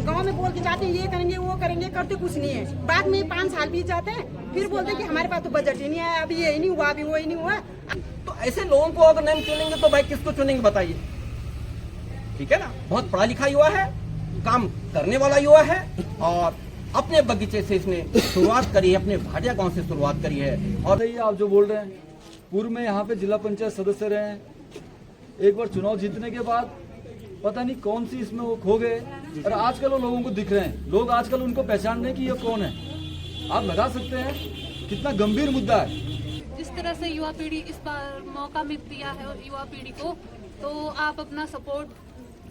गांव में बोल के जाते हैं ये करेंगे वो करेंगे, करते कुछ नहीं है। बाद में 5 साल बीत जाते हैं, फिर बोलते हैं कि हमारे पास तो बजट ही नहीं है, अभी ये नहीं हुआ, अभी वो ही नहीं हुआ। तो ऐसे लोगों को अगर नहीं चुनेंगे तो भाई किसको चुनेंगे बताइए? ठीक है ना, बहुत पढ़ा लिखा युवा है, काम करने वाला युवा है और अपने बगीचे से इसने शुरुआत करी है, अपने भाटिया गांव से शुरुआत करी है। और ये आप जो बोल रहे हैं, पूर्व में यहाँ पे जिला पंचायत सदस्य रहे हैं, एक बार चुनाव जीतने के बाद पता नहीं कौन सी इसमें वो खो गए और आजकल वो लोगों को दिख रहे हैं। लोग आजकल उनको पहचान रहे कि ये कौन है। आप लगा सकते हैं कितना गंभीर मुद्दा है। जिस तरह से युवा पीढ़ी इस बार मौका मिल दिया है युवा पीढ़ी को, तो आप अपना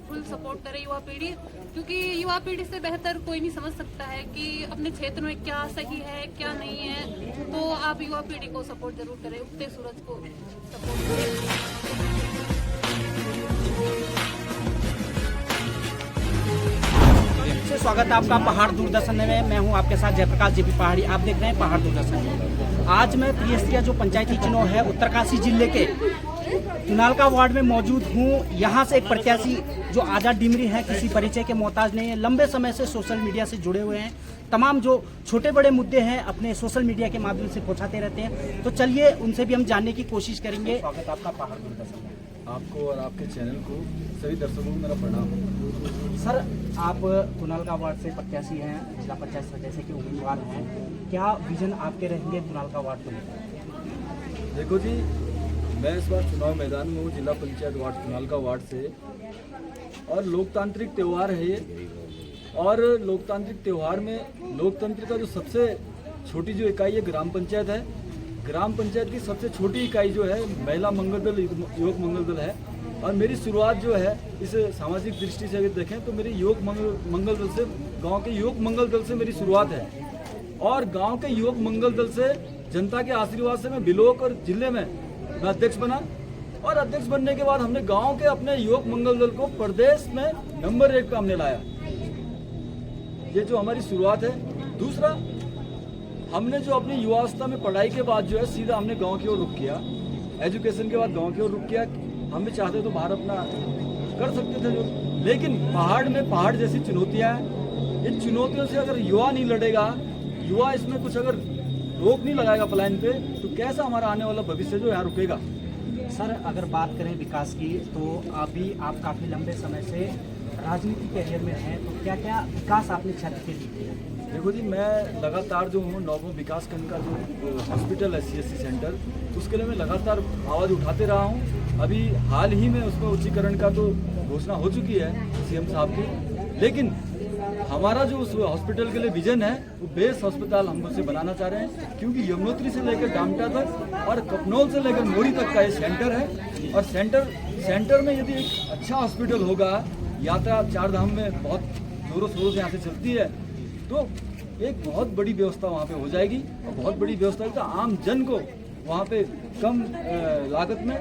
फुल सपोर्ट करें युवा पीढ़ी, क्योंकि युवा पीढ़ी से बेहतर कोई नहीं समझ सकता है कि अपने क्षेत्र में क्या सही है क्या नहीं है। तो आप युवा पीढ़ी को सपोर्ट जरूर करें, उगते सूरज को सपोर्ट करें। स्वागत है आपका पहाड़ दूरदर्शन में। मैं हूं आपके साथ जयप्रकाश जेपी पहाड़ी। आप देख रहे हैं पहाड़ दूरदर्शन। आज मैं त्रिस्तरीय जो पंचायती चुनाव है उत्तरकाशी जिले के चुनालका वार्ड में मौजूद हूं। यहां से एक प्रत्याशी जो आजाद डिमरी है, किसी परिचय के मोहताज नहीं है, लंबे समय से सोशल मीडिया से जुड़े हुए हैं, तमाम जो छोटे बड़े मुद्दे हैं अपने सोशल मीडिया के माध्यम से पहुंचाते रहते हैं। तो चलिए उनसे भी हम जानने की कोशिश करेंगे। स्वागत आपका पहाड़ दूरदर्शन में। आपको और आपके चैनल को, सभी दर्शकों को मेरा प्रणाम। सर, आप चुनालका वार्ड से प्रत्याशी हैं, जिला पंचायत सदस्य के उम्मीदवार हैं, क्या विजन आपके रहेंगे चुनालका वार्ड को लेकर? देखो जी, मैं इस बार चुनाव मैदान में हूँ जिला पंचायत वार्ड चुनालका वार्ड से, और लोकतांत्रिक त्यौहार है ये। और लोकतांत्रिक त्यौहार में लोकतंत्र का जो सबसे छोटी जो इकाई है ग्राम पंचायत है। ग्राम पंचायत की सबसे छोटी इकाई जो है महिला मंगल दल, युवक मंगल दल है। और मेरी शुरुआत जो है इस सामाजिक दृष्टि से अगर देखें तो मेरी युवक मंगल दल से, गांव के युवक मंगल दल से मेरी शुरुआत है। और गांव के युवक मंगल दल से, जनता के आशीर्वाद से मैं बिलोक और जिले में मैं अध्यक्ष बना। और अध्यक्ष बनने के बाद हमने गांव के अपने युवक मंगल दल को प्रदेश में नंबर 1 पे हमने लाया। ये जो हमारी शुरुआत है। दूसरा, हमने जो अपनी युवावस्था में पढ़ाई के बाद जो है सीधा हमने गांव की ओर रुख किया। एजुकेशन के बाद गांव की ओर रुख किया। हम भी चाहते तो बाहर अपना कर सकते थे जो, लेकिन पहाड़ में पहाड़ जैसी चुनौतियां हैं। इन चुनौतियों से अगर युवा नहीं लड़ेगा, युवा इसमें कुछ अगर रोक नहीं लगाएगा पलायन पे, तो कैसा हमारा आने वाला भविष्य जो यहाँ रुकेगा। सर, अगर बात करें विकास की, तो अभी आप काफ़ी लंबे समय से राजनीति कैरियर में हैं, तो क्या क्या विकास आपने क्षेत्र के लिए किया? देखो जी, मैं लगातार जो हूँ नौगों विकास खंड का जो हॉस्पिटल है CSC सेंटर, उसके लिए मैं लगातार आवाज़ उठाते रहा हूँ। अभी हाल ही में उसमें उच्चीकरण का तो घोषणा हो चुकी है CM साहब की, लेकिन हमारा जो उस हॉस्पिटल के लिए विजन है वो बेस अस्पताल हम उसे बनाना चाह रहे हैं, क्योंकि यमुनोत्री से लेकर डामटा तक और कपनौल से लेकर मोरी तक का ये सेंटर है। और सेंटर में यदि एक अच्छा हॉस्पिटल होगा, यात्रा 4 धाम में बहुत जोरों शोरों से यहाँ से चलती है, तो एक बहुत बड़ी व्यवस्था वहाँ पे हो जाएगी। और बहुत बड़ी व्यवस्था तो आम जन को वहाँ पे कम लागत में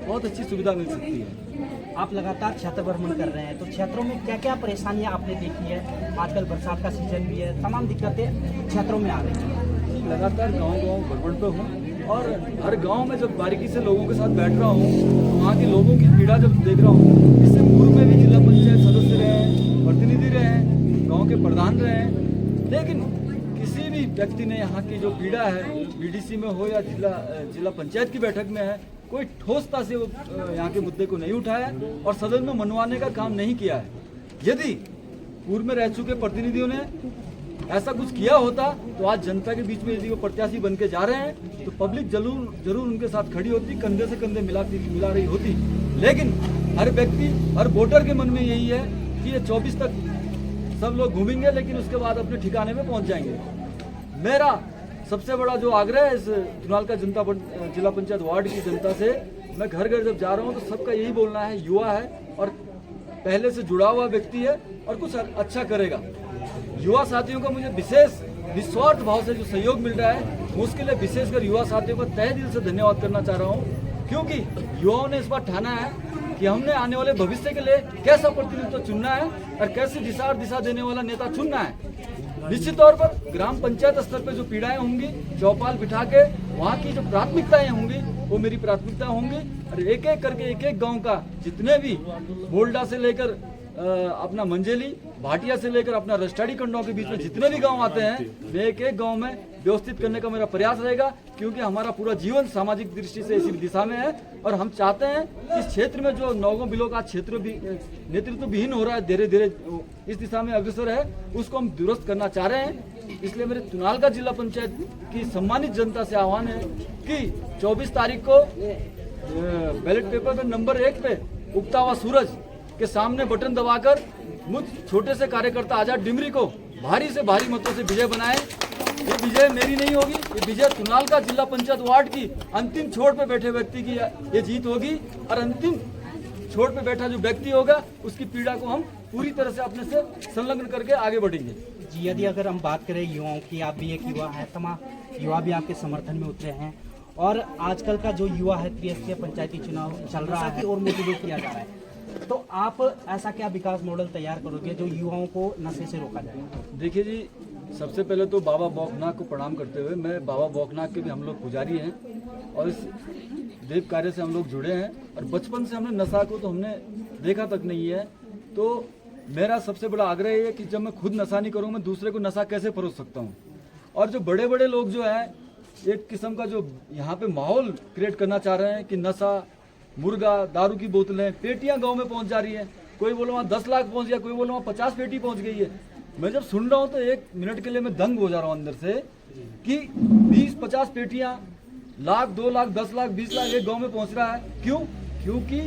बहुत अच्छी सुविधा मिल सकती है। आप लगातार क्षेत्र भ्रमण कर रहे हैं, तो क्षेत्रों में क्या क्या परेशानियां आपने देखी है? आजकल बरसात का सीजन भी है, तमाम दिक्कतें क्षेत्रों में आ रही हैं। लगातार गांव भ्रमण पे हूँ और हर गांव में जब बारीकी से लोगों के साथ बैठ रहा हूँ, तो वहाँ के लोगों की पीड़ा जब देख रहा हूँ। इससे पूर्व में भी जिला पंचायत सदस्य रहे हैं, प्रतिनिधि रहे हैं, गाँव के प्रधान रहे हैं, लेकिन किसी भी व्यक्ति ने यहाँ की जो पीड़ा है, BDC में हो या जिला पंचायत की बैठक में है, कोई ठोसता से वो यहाँ के मुद्दे को नहीं उठाया और सदन में मनवाने का काम नहीं किया है। यदि पूर्व में रह चुके प्रतिनिधियों ने ऐसा कुछ किया होता तो आज जनता के बीच में यदि वो प्रत्याशी बन के जा रहे हैं तो पब्लिक जरूर उनके साथ खड़ी होती, कंधे से कंधे मिला रही होती। लेकिन हर व्यक्ति, हर वोटर के मन में यही है कि ये 24 तक सब लोग घूमेंगे, लेकिन उसके बाद अपने ठिकाने में पहुंच जाएंगे। मेरा सबसे बड़ा जो आग्रह है इस चुनालका जिला पंचायत वार्ड की जनता से, मैं घर घर जब जा रहा हूं तो सबका यही बोलना है, युवा है और पहले से जुड़ा हुआ व्यक्ति है और कुछ अच्छा करेगा। युवा साथियों का मुझे विशेष निस्वार्थ भाव से जो सहयोग मिल रहा है, उसके लिए विशेषकर युवा साथियों का तहे दिल से धन्यवाद करना चाह रहा हूँ, क्योंकि युवाओं ने इस बार ठाना है कि हमने आने वाले भविष्य के लिए कैसा प्रतिनिधित्व चुनना है और कैसी दिशा और दिशा देने वाला नेता चुनना है। निश्चित तौर पर ग्राम पंचायत स्तर पर जो पीड़ाएं होंगी, चौपाल बिठा के वहाँ की जो प्राथमिकताएं होंगी वो मेरी प्राथमिकता होंगी। और एक एक करके एक एक गांव का जितने भी बोल्डा से लेकर अपना मंजेली भाटिया से लेकर अपना रस्टाड़ी कंडों के बीच में जितने भी गांव आते हैं, मैं एक एक गांव में व्यवस्थित करने का मेरा प्रयास रहेगा, क्योंकि हमारा पूरा जीवन सामाजिक दृष्टि से इसी दिशा में है। और हम चाहते हैं इस क्षेत्र में जो नौगों बिलों का क्षेत्र भी नेतृत्व विहीन हो रहा है, धीरे धीरे इस दिशा में अग्रसर है, उसको हम दुरुस्त करना चाह रहे हैं। इसलिए मेरे तुनालका जिला पंचायत की सम्मानित जनता से आह्वान है कि 24 तारीख को बैलेट पेपर पे नंबर 1 पे उगता हुआ सूरज के सामने बटन दबाकर मुझ छोटे से कार्यकर्ता आजाद डिमरी को भारी से भारी मतों से विजय बनाएं। ये विजय मेरी नहीं होगी, ये विजय तुनालका जिला पंचायत वार्ड की अंतिम छोर पे बैठे व्यक्ति की ये जीत होगी। और अंतिम छोर पे बैठा जो व्यक्ति होगा उसकी पीड़ा को हम पूरी तरह से अपने से संलग्न करके आगे बढ़ेंगे। जी, यदि अगर हम बात करें युवाओं की, आप भी एक युवा है, तमाम युवा भी आपके समर्थन में उतरे हैं और आजकल का जो युवा है त्रिस्तरीय पंचायती चुनाव चल रहा है और मोटिवेट किया जा रहा है, तो आप ऐसा क्या विकास मॉडल तैयार करोगे जो युवाओं को नशे से रोका जाए? देखिए जी, सबसे पहले तो बाबा बौखनाथ को प्रणाम करते हुए, मैं बाबा बौखनाथ के भी हम लोग पुजारी हैं और इस देव कार्य से हम लोग जुड़े हैं और बचपन से हमने नशा को तो हमने देखा तक नहीं है। तो मेरा सबसे बड़ा आग्रह ये है कि जब मैं खुद नशा नहीं करूँ, मैं दूसरे को नशा कैसे परोस सकता हूँ। और जो बड़े बड़े लोग जो हैं, एक किस्म का जो यहाँ पे माहौल क्रिएट करना चाह रहे हैं कि नशा, मुर्गा, दारू की बोतलें, पेटियां गांव में पहुंच जा रही हैं। कोई बोलो वहाँ 10 लाख पहुंच गया, कोई बोलो वहाँ 50 पेटी पहुंच गई है। मैं जब सुन रहा हूँ तो 1 मिनट के लिए मैं दंग हो जा रहा हूँ अंदर से कि 20-50 पेटियां, लाख, 2 लाख, 10 लाख, 20 लाख एक गाँव में पहुँच रहा है। क्यों? क्योंकि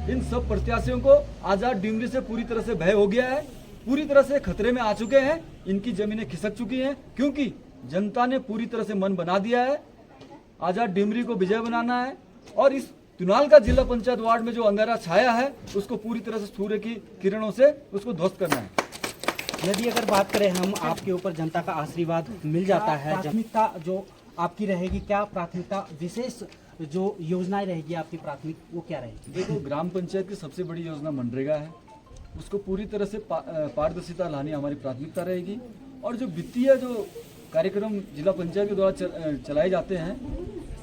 इन सब प्रत्याशियों को आजाद डिमरी से पूरी तरह से भय हो गया है, पूरी तरह से खतरे में आ चुके हैं, इनकी जमीनें खिसक चुकी हैं, क्योंकि जनता ने पूरी तरह से मन बना दिया है। आजाद डिमरी को विजय बनाना है और इस तुनालका जिला पंचायत वार्ड में जो अंधेरा छाया है उसको पूरी तरह से सूर्य की किरणों से उसको ध्वस्त करना है। यदि अगर बात करें हम, आपके ऊपर जनता का आशीर्वाद मिल जाता है, प्राथमिकता जो आपकी रहेगी, क्या प्राथमिकता विशेष जो योजनाएं रहेगी आपकी प्राथमिक, वो क्या रहेगी? देखो, ग्राम पंचायत की सबसे बड़ी योजना मनरेगा है, उसको पूरी तरह से पारदर्शिता लानी हमारी प्राथमिकता रहेगी। और जो वित्तीय जो कार्यक्रम जिला पंचायत के द्वारा चलाए जाते हैं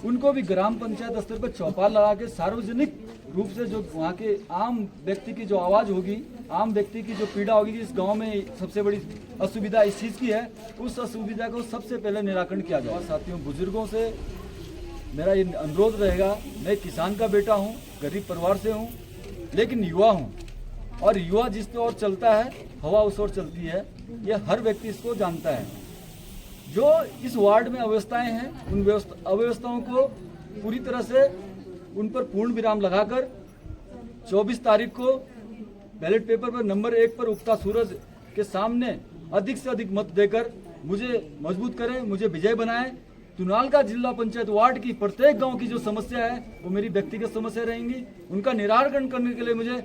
उनको भी ग्राम पंचायत स्तर पर चौपाल लगा के सार्वजनिक रूप से जो वहाँ के आम व्यक्ति की जो आवाज़ होगी, आम व्यक्ति की जो पीड़ा होगी कि इस गांव में सबसे बड़ी असुविधा इस चीज़ की है, उस असुविधा को सबसे पहले निराकरण किया जाए। साथियों, बुजुर्गों से मेरा ये अनुरोध रहेगा, मैं किसान का बेटा हूँ, गरीब परिवार से हूँ, लेकिन युवा हूँ और युवा जिस ओर चलता है हवा उस ओर चलती है, ये हर व्यक्ति इसको जानता है। जो इस वार्ड में अव्यवस्थाएं हैं, उन अव्यवस्थाओं को पूरी तरह से उन पर पूर्ण विराम लगाकर 24 तारीख को बैलेट पेपर पर नंबर 1 पर उगता सूरज के सामने अधिक से अधिक मत देकर मुझे मजबूत करें, मुझे विजय बनाएं। तुनालका जिला पंचायत वार्ड की प्रत्येक गांव की जो समस्या है वो मेरी व्यक्तिगत समस्या रहेंगी, उनका निराकरण करने के लिए मुझे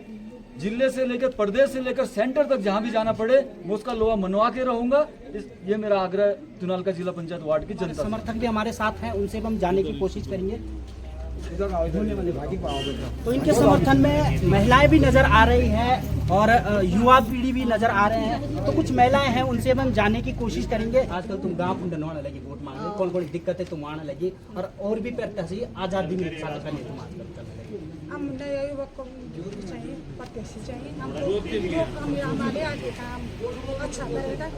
जिले से लेकर प्रदेश से लेकर सेंटर तक जहां भी जाना पड़े मैं उसका लोहा मनवा के रहूंगा। ये मेरा आग्रह तुनालका जिला पंचायत वार्ड की जनता। समर्थक भी हमारे साथ हैं, उनसे हम जानने की कोशिश करेंगे। तो इनके समर्थन में महिलाएं भी नजर आ रही हैं और युवा पीढ़ी भी नजर आ रहे हैं। तो कुछ महिलाएं हैं, उनसे हम जानने की कोशिश करेंगे। आजकल तुम गाँव पुंडनवाना लगी वोट मांगने, कौन कौन दिक्कतें तुम आने लगी और भी प्रत्याशी आजादी में हम नए युवक को चाहिए, प्रत्याशी चाहिए हमको, हमारे आगे काम अच्छा करेगा।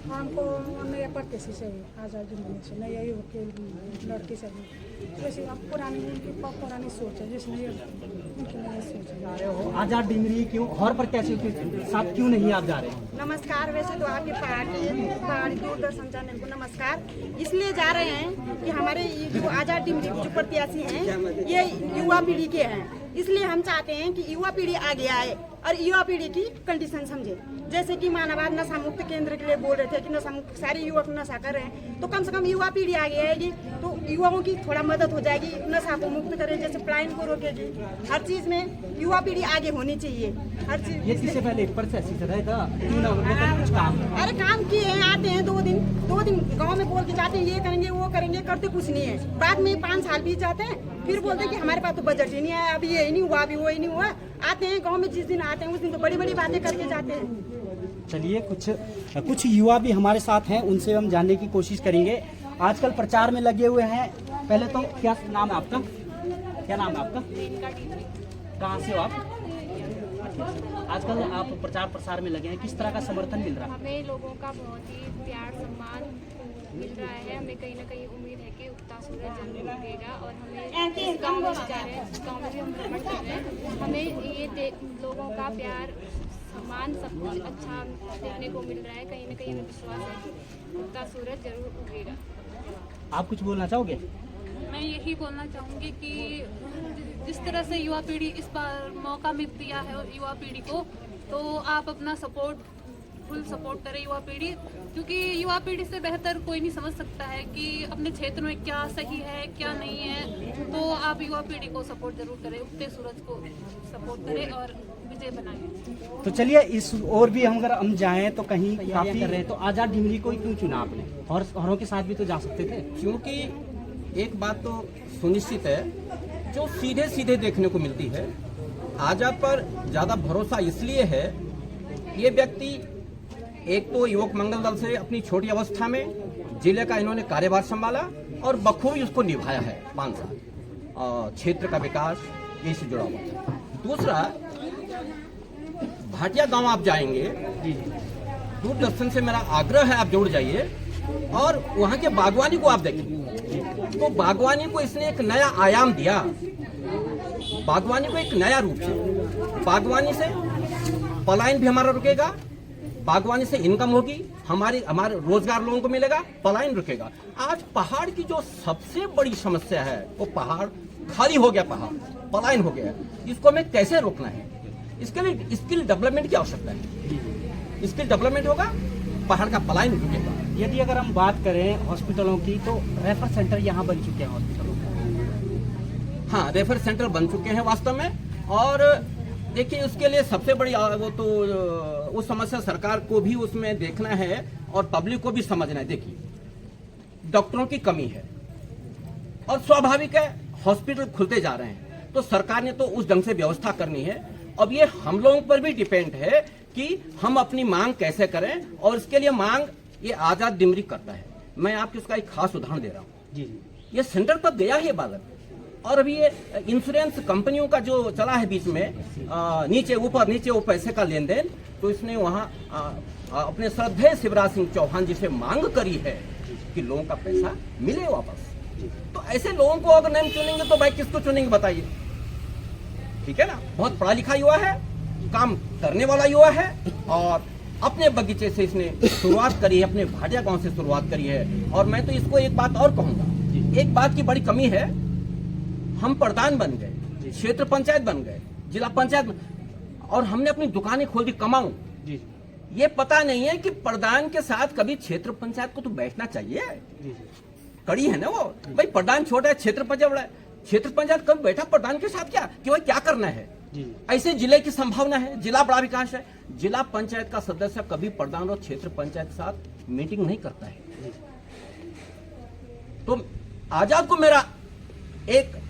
हमको नया प्रत्याशी चाहिए, आज़ादी में से नया युवक के लड़की चाहिए। जैसे अब पुरानी सोच है, जिसमें उनकी नई सोच है। आजाद डिमरी क्यों और प्रत्याशी के साथ क्यों नहीं आप जा रहे हैं? नमस्कार। वैसे तो आपके पहाड़ी दूरदर्शन चैनल को नमस्कार। इसलिए जा रहे हैं कि हमारे ये जो आजाद डिमरी जो प्रत्याशी हैं ये युवा पीढ़ी के हैं, इसलिए हम चाहते हैं कि युवा पीढ़ी आगे आए और युवा पीढ़ी की कंडीशन समझे। जैसे कि मानवाद नशा मुक्त केंद्र के लिए बोल रहे थे कि नशा मुक्त सारे युवक नशा कर रहे हैं, तो कम से कम युवा पीढ़ी आगे आएगी तो युवाओं की थोड़ा मदद हो जाएगी, नशा को मुक्त करें, जैसे पलायन को रोकेगी। हर चीज में युवा पीढ़ी आगे होनी चाहिए, हर चीज। ये इससे पहले प्रत्याशी से रहेगा कुछ काम? अरे काम किए हैं, आते हैं 2 दिन गाँव में बोल के जाते हैं ये करेंगे वो करेंगे, करते कुछ नहीं है। बाद में 5 साल बीत जाते हैं, फिर बोलते हैं कि हमारे पास तो बजट ही नहीं है, अभी ये नहीं हुआ, अभी वो ही नहीं हुआ। आते हैं गाँव में जिस दिन आते हैं उस दिन तो बड़ी बड़ी बातें करके जाते हैं। चलिए, कुछ युवा भी हमारे साथ हैं, उनसे हम जानने की कोशिश करेंगे। आजकल प्रचार में लगे हुए हैं। पहले तो क्या नाम है आपका? क्या नाम है आपका? कहाँ से हो आप? आजकल आप प्रचार प्रसार में लगे हैं, किस तरह का समर्थन मिल रहा है? हमें लोगों का बहुत ही प्यार सम्मान मिल रहा है। हमें कहीं ना कहीं उम्मीद है कि उगता सूरज जरूर उगेगा और हमें जिस गाँव में भी जा रहे हैं, जिस गाँव में भी हम भ्रमण कर रहे हैं, हमें ये लोगों का प्यार सम्मान सब कुछ अच्छा देखने को मिल रहा है। कहीं ना कहीं हमें विश्वास है कि उगता सूरज जरूर उगेगा। आप कुछ बोलना चाहोगे? मैं यही बोलना चाहूँगी कि जिस तरह से युवा पीढ़ी इस बार मौका मिल दिया है युवा पीढ़ी को, तो आप अपना फुल सपोर्ट करें युवा पीढ़ी, क्योंकि युवा पीढ़ी से बेहतर कोई नहीं समझ सकता है कि अपने क्षेत्र में क्या सही है क्या नहीं है। तो आप युवा पीढ़ी को सपोर्ट जरूर करें, उगते सूरज को सपोर्ट करें और विजय बनाएं। तो चलिए इस और भी हम अगर हम जाएं तो कहीं काफी कर रहे हैं, तो आजाद डिमरी को ही क्यों चुना आपने? और औरों के साथ भी तो जा सकते थे। क्योंकि एक बात तो सुनिश्चित है जो सीधे सीधे देखने को मिलती है, आजाद पर ज़्यादा भरोसा इसलिए है, ये व्यक्ति एक तो युवक मंगल दल से अपनी छोटी अवस्था में जिले का इन्होंने कार्यभार संभाला और बखूबी उसको निभाया है 5 साल, क्षेत्र का विकास यही से जुड़ा हुआ है। दूसरा, भाटिया गांव आप जाएंगे, दूरदर्शन से मेरा आग्रह है आप जरूर जाइए और वहाँ के बागवानी को आप देखेंगे। तो बागवानी को इसने एक नया आयाम दिया, बागवानी को एक नया रूप से। बागवानी से पलायन भी हमारा रुकेगा, बागवानी से इनकम होगी, हमारे रोजगार लोगों को मिलेगा, पलायन रुकेगा। आज पहाड़ की जो सबसे बड़ी समस्या है वो पहाड़ खाली हो गया, पहाड़ पलायन हो गया। इसको हमें कैसे रोकना है? इसके लिए स्किल डेवलपमेंट की आवश्यकता है। स्किल डेवलपमेंट होगा, पहाड़ का पलायन रुकेगा। यदि अगर हम बात करें हॉस्पिटलों की, तो रेफर सेंटर यहाँ बन चुके हैं हॉस्पिटलों के। हाँ, रेफर सेंटर बन चुके हैं वास्तव में। और देखिए उसके लिए सबसे बड़ी वो तो उस समस्या सरकार को भी उसमें देखना है और पब्लिक को भी समझना है। देखिए डॉक्टरों की कमी है और स्वाभाविक है हॉस्पिटल खुलते जा रहे हैं, तो सरकार ने तो उस ढंग से व्यवस्था करनी है। अब ये हम लोगों पर भी डिपेंड है कि हम अपनी मांग कैसे करें, और इसके लिए मांग ये आजाद डिमरी करता है। मैं आपको उसका एक खास उदाहरण दे रहा हूँ। जी, ये सेंटर पर गया है बालक, और अभी ये इंश्योरेंस कंपनियों का जो चला है बीच में, नीचे ऊपर पैसे का लेन देन, तो इसने वहाँ अपने श्रद्धेय शिवराज सिंह चौहान जी से मांग करी है कि लोगों का पैसा मिले वापस। तो ऐसे लोगों को अगर नहीं चुनेंगे तो भाई किसको चुनेंगे बताइए? ठीक है ना, बहुत पढ़ा लिखा युवा है, काम करने वाला युवा है, और अपने बगीचे से इसने शुरुआत करी है, अपने भाटिया गांव से शुरुआत करी है। और मैं तो इसको एक बात और कहूंगा, एक बात की बड़ी कमी है, हम प्रधान बन गए, क्षेत्र पंचायत बन गए, जिला पंचायत, और हमने अपनी दुकानें खोल दी कमाऊं। ये पता नहीं है कि प्रधान के साथ कभी क्षेत्र पंचायत को तो बैठना चाहिए। कड़ी है ना वो, भाई प्रधान छोटा है, क्षेत्र पंचायत बड़ा है। क्षेत्र पंचायत कभी बैठा प्रधान के साथ क्या कि भाई क्या करना है? ऐसे जिले की संभावना है, जिला बड़ा विकास है। जिला पंचायत का सदस्य कभी प्रधान और क्षेत्र पंचायत के साथ मीटिंग नहीं करता है। तो आजाद को मेरा एक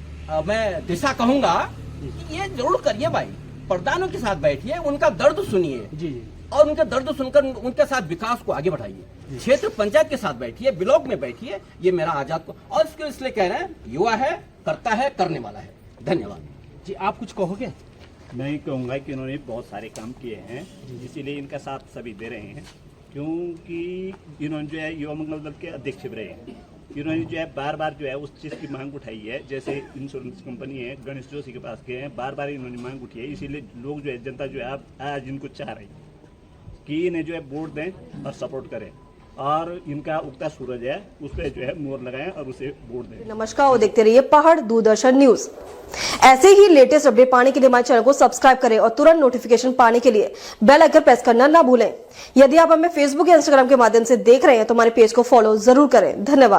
मैं दिशा कहूंगा कि ये जरूर करिए भाई, प्रधानों के साथ बैठिए, उनका दर्द सुनिए और उनका दर्द सुनकर उनके साथ विकास को आगे बढ़ाइए। क्षेत्र पंचायत के साथ बैठिए, ब्लॉक में बैठिए। ये मेरा आजाद को, और इसके इसलिए कह रहे हैं युवा है, करता है, करने वाला है। धन्यवाद जी। आप कुछ कहोगे? मैं कहूँगा कि इन्होंने बहुत सारे काम किए हैं, इसीलिए इनका साथ सभी दे रहे हैं, क्योंकि इन्होंने जो है युवा मंगल दल के अध्यक्ष रहे हैं। इन्होंने जो है बार बार जो है उस चीज़ की मांग उठाई है, जैसे इंश्योरेंस कंपनी है, गणेश जोशी के पास गए हैं, बार बार इन्होंने मांग उठी है। इसीलिए लोग जो है, जनता जो है आज इनको चाह रही है कि इन्हें जो है वोट दें और सपोर्ट करें, और इनका उगता सूरज है उस पर जो है मोहर लगाएं और उसे वोट दें। नमस्कार और देखते रहिए पहाड़ दूरदर्शन न्यूज। ऐसे ही लेटेस्ट अपडेट पाने के लिए हमारे चैनल को सब्सक्राइब करें और तुरंत नोटिफिकेशन पाने के लिए बेल आइकन प्रेस करना ना भूलें। यदि आप हमें फेसबुक या इंस्टाग्राम के माध्यम से देख रहे हैं तो हमारे पेज को फॉलो जरूर करें। धन्यवाद।